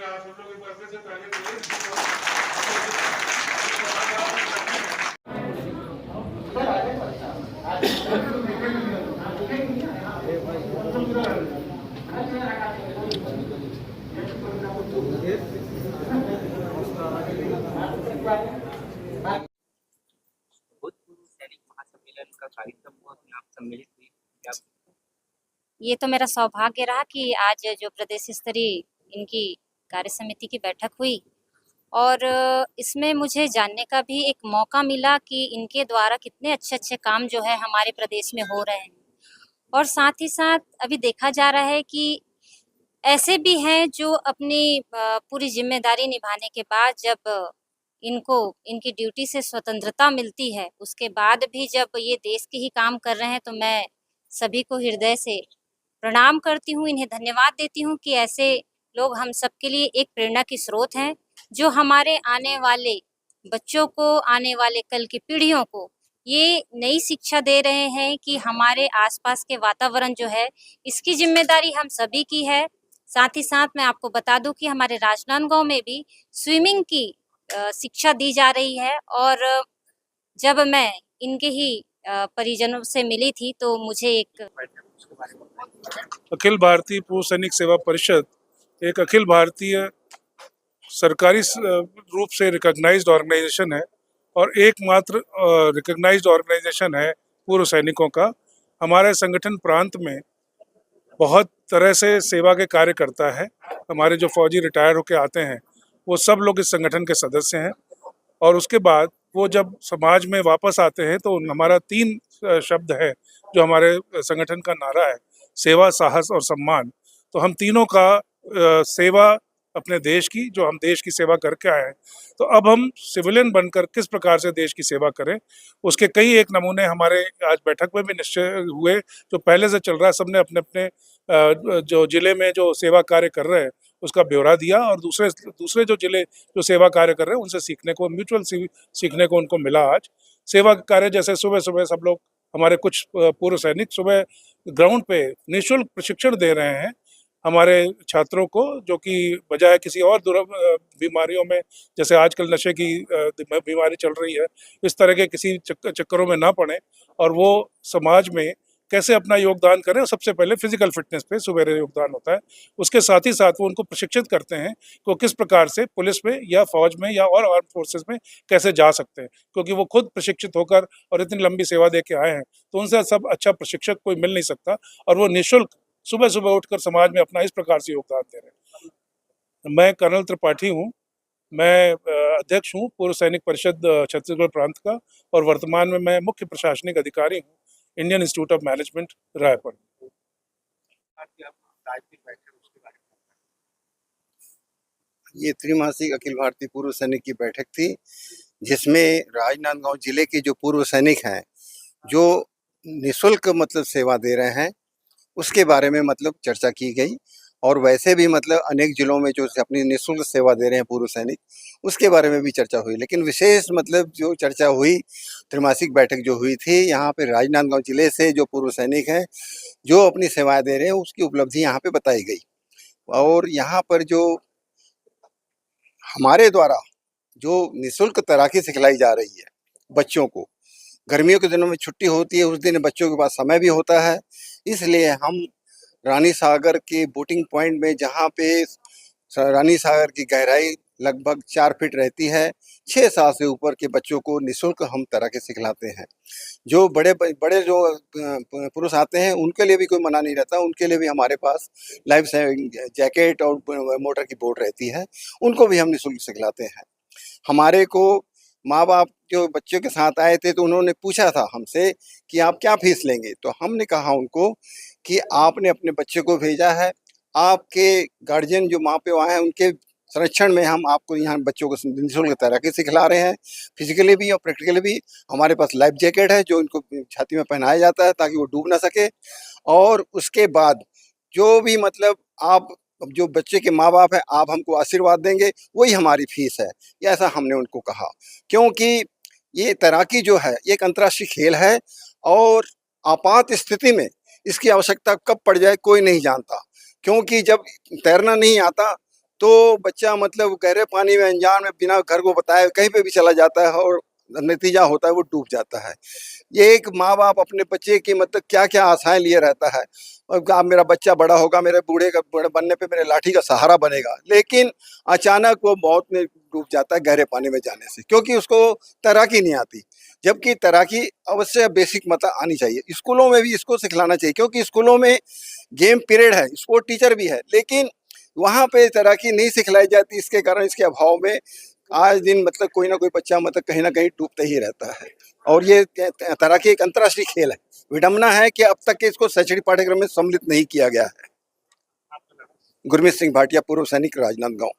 भूतपूर्व सैनिक महासम्मेलन का कार्यक्रम हुआ में आप सम्मिलित हुई क्या? ये तो मेरा सौभाग्य रहा कि आज जो प्रदेश स्तरीय इनकी कार्य समिति की बैठक हुई और इसमें मुझे जानने का भी एक मौका मिला कि इनके द्वारा कितने अच्छे-अच्छे काम जो है हमारे प्रदेश में हो रहे हैं। और साथ ही साथ अभी देखा जा रहा है कि ऐसे भी हैं जो अपनी पूरी ज़िम्मेदारी निभाने के बाद जब इनको इनकी ड्यूटी से स्वतंत्रता मिलती है, उसके बाद भी जब ये देश के ही काम कर रहे हैं, तो मैं सभी को हृदय से प्रणाम करती हूँ, इन्हें धन्यवाद देती हूँ कि ऐसे लोग हम सबके लिए एक प्रेरणा की स्रोत हैं, जो हमारे आने वाले बच्चों को, आने वाले कल की पीढ़ियों को ये नई शिक्षा दे रहे हैं कि हमारे आसपास के वातावरण जो है, इसकी ज़िम्मेदारी हम सभी की है। साथ ही साथ मैं आपको बता दूँ कि हमारे राजनांदगांव में भी स्विमिंग की शिक्षा दी जा रही है और जब मैं इनके ही परिजनों से मिली थी, तो मुझे एक अखिल भारतीय पूर्व सैनिक सेवा परिषद एक अखिल भारतीय सरकारी रूप से रिकॉग्नाइज्ड ऑर्गेनाइजेशन है और एकमात्र रिकॉग्नाइज्ड ऑर्गेनाइजेशन है पूर्व सैनिकों का। हमारे संगठन प्रांत में बहुत तरह से सेवा के कार्य करता है। हमारे जो फौजी रिटायर होकर आते हैं वो सब लोग इस संगठन के सदस्य हैं और उसके बाद वो जब समाज में वापस आते हैं तो हमारा 3 शब्द है जो हमारे संगठन का नारा है, सेवा, साहस और सम्मान। तो हम तीनों का सेवा अपने देश की, जो हम देश की सेवा करके आए हैं, तो अब हम सिविलियन बनकर किस प्रकार से देश की सेवा करें, उसके कई एक नमूने हमारे आज बैठक में भी निश्चय हुए। जो पहले से चल रहा है, सबने अपने अपने जो जिले में जो सेवा कार्य कर रहे हैं उसका ब्यौरा दिया और दूसरे जो जिले जो सेवा कार्य कर रहे हैं उनसे सीखने को, म्यूचुअल सीखने को उनको मिला। आज सेवा कार्य जैसे सुबह सुबह सब लोग, हमारे कुछ पूर्व सैनिक सुबह ग्राउंड पे निःशुल्क प्रशिक्षण दे रहे हैं हमारे छात्रों को, जो कि बजाय किसी और बीमारियों में, जैसे आजकल नशे की बीमारी चल रही है, इस तरह के किसी चक्करों में ना पड़े और वो समाज में कैसे अपना योगदान करें। और सबसे पहले फिजिकल फिटनेस पे सुबह योगदान होता है। उसके साथ ही साथ वो उनको प्रशिक्षित करते हैं कि किस प्रकार से पुलिस में या फौज में या और आर्म फोर्सेस में कैसे जा सकते हैं, क्योंकि वो खुद प्रशिक्षित होकर और इतनी लंबी सेवा दे के आए हैं, तो उनसे सब अच्छा प्रशिक्षक कोई मिल नहीं सकता। और वो निःशुल्क सुबह सुबह उठकर समाज में अपना इस प्रकार से योगदान दे रहे हैं। मैं कर्नल त्रिपाठी हूँ, मैं अध्यक्ष हूँ पूर्व सैनिक परिषद छत्तीसगढ़ प्रांत का और वर्तमान में मैं मुख्य प्रशासनिक अधिकारी हूँ Indian institute of management Raipur. ये त्रिमासिक अखिल भारतीय पूर्व सैनिक की बैठक थी, जिसमें राजनांदगांव जिले के जो पूर्व सैनिक हैं, जो निःशुल्क मतलब सेवा दे रहे हैं, उसके बारे में मतलब चर्चा की गई। और वैसे भी मतलब अनेक जिलों में जो अपनी निःशुल्क सेवा दे रहे हैं पूर्व सैनिक, उसके बारे में भी चर्चा हुई। लेकिन विशेष मतलब जो चर्चा हुई, त्रिमासिक बैठक जो हुई थी, यहाँ पे राजनांदगांव जिले से जो पूर्व सैनिक हैं, जो अपनी सेवाएं दे रहे हैं, उसकी उपलब्धि यहाँ पे बताई गई। और यहाँ पर जो हमारे द्वारा जो निःशुल्क तैराकी सिखलाई जा रही है बच्चों को, गर्मियों के दिनों में छुट्टी होती है, उस दिन बच्चों के पास समय भी होता है, इसलिए हम रानी सागर के बोटिंग पॉइंट में, जहाँ पे रानी सागर की गहराई लगभग 4 फीट रहती है, 6 साल से ऊपर के बच्चों को निःशुल्क हम तैराकी सिखलाते हैं। जो बड़े बड़े जो पुरुष आते हैं, उनके लिए भी कोई मना नहीं रहता, उनके लिए भी हमारे पास लाइफ सेविंग जैकेट और मोटर की बोट रहती है, उनको भी हम निःशुल्क सिखलाते हैं। हमारे को माँ बाप जो बच्चों के साथ आए थे, तो उन्होंने पूछा था हमसे कि आप क्या फीस लेंगे, तो हमने कहा उनको कि आपने अपने बच्चे को भेजा है, आपके गार्जियन जो माँ पे आए हैं, उनके संरक्षण में हम आपको यहाँ बच्चों को निःशुल्क तैराकी सिखला रहे हैं, फिजिकली भी और प्रैक्टिकली भी। हमारे पास लाइफ जैकेट है जो इनको छाती में पहनाया जाता है ताकि वो डूब ना सके। और उसके बाद जो भी मतलब आप जो बच्चे के माँ बाप हैं, आप हमको आशीर्वाद देंगे, वही हमारी फीस है, ऐसा हमने उनको कहा। क्योंकि ये तैराकी जो है, ये एक अंतर्राष्ट्रीय खेल है और आपात स्थिति में इसकी आवश्यकता कब पड़ जाए कोई नहीं जानता। क्योंकि जब तैरना नहीं आता तो बच्चा मतलब गहरे पानी में अनजान में बिना घर को बताए कहीं पे भी चला जाता है और नतीजा होता है वो डूब जाता है। ये एक माँ बाप अपने बच्चे की मतलब क्या क्या आशाएं लिए रहता है, और अब मेरा बच्चा बड़ा होगा, मेरे बूढ़े का बड़े बनने पे मेरे लाठी का सहारा बनेगा, लेकिन अचानक वो मौत में डूब जाता है गहरे पानी में जाने से, क्योंकि उसको तैराकी नहीं आती। जबकि तैराकी अवश्य बेसिक मतलब आनी चाहिए, स्कूलों में भी इसको सिखलाना चाहिए, क्योंकि स्कूलों में गेम पीरियड है, स्पोर्ट टीचर भी है, लेकिन वहाँ पे तैराकी नहीं सिखलाई जाती। इसके कारण, इसके अभाव में आज दिन मतलब कोई ना कोई बच्चा मतलब कहीं ना कहीं डूबता ही रहता है। और ये तैराकी एक अंतर्राष्ट्रीय खेल है। विडम्बना है कि अब तक के इसको शैक्षणिक पाठ्यक्रम में सम्मिलित नहीं किया गया है। गुरमीत सिंह भाटिया, पूर्व सैनिक, राजनांदगांव।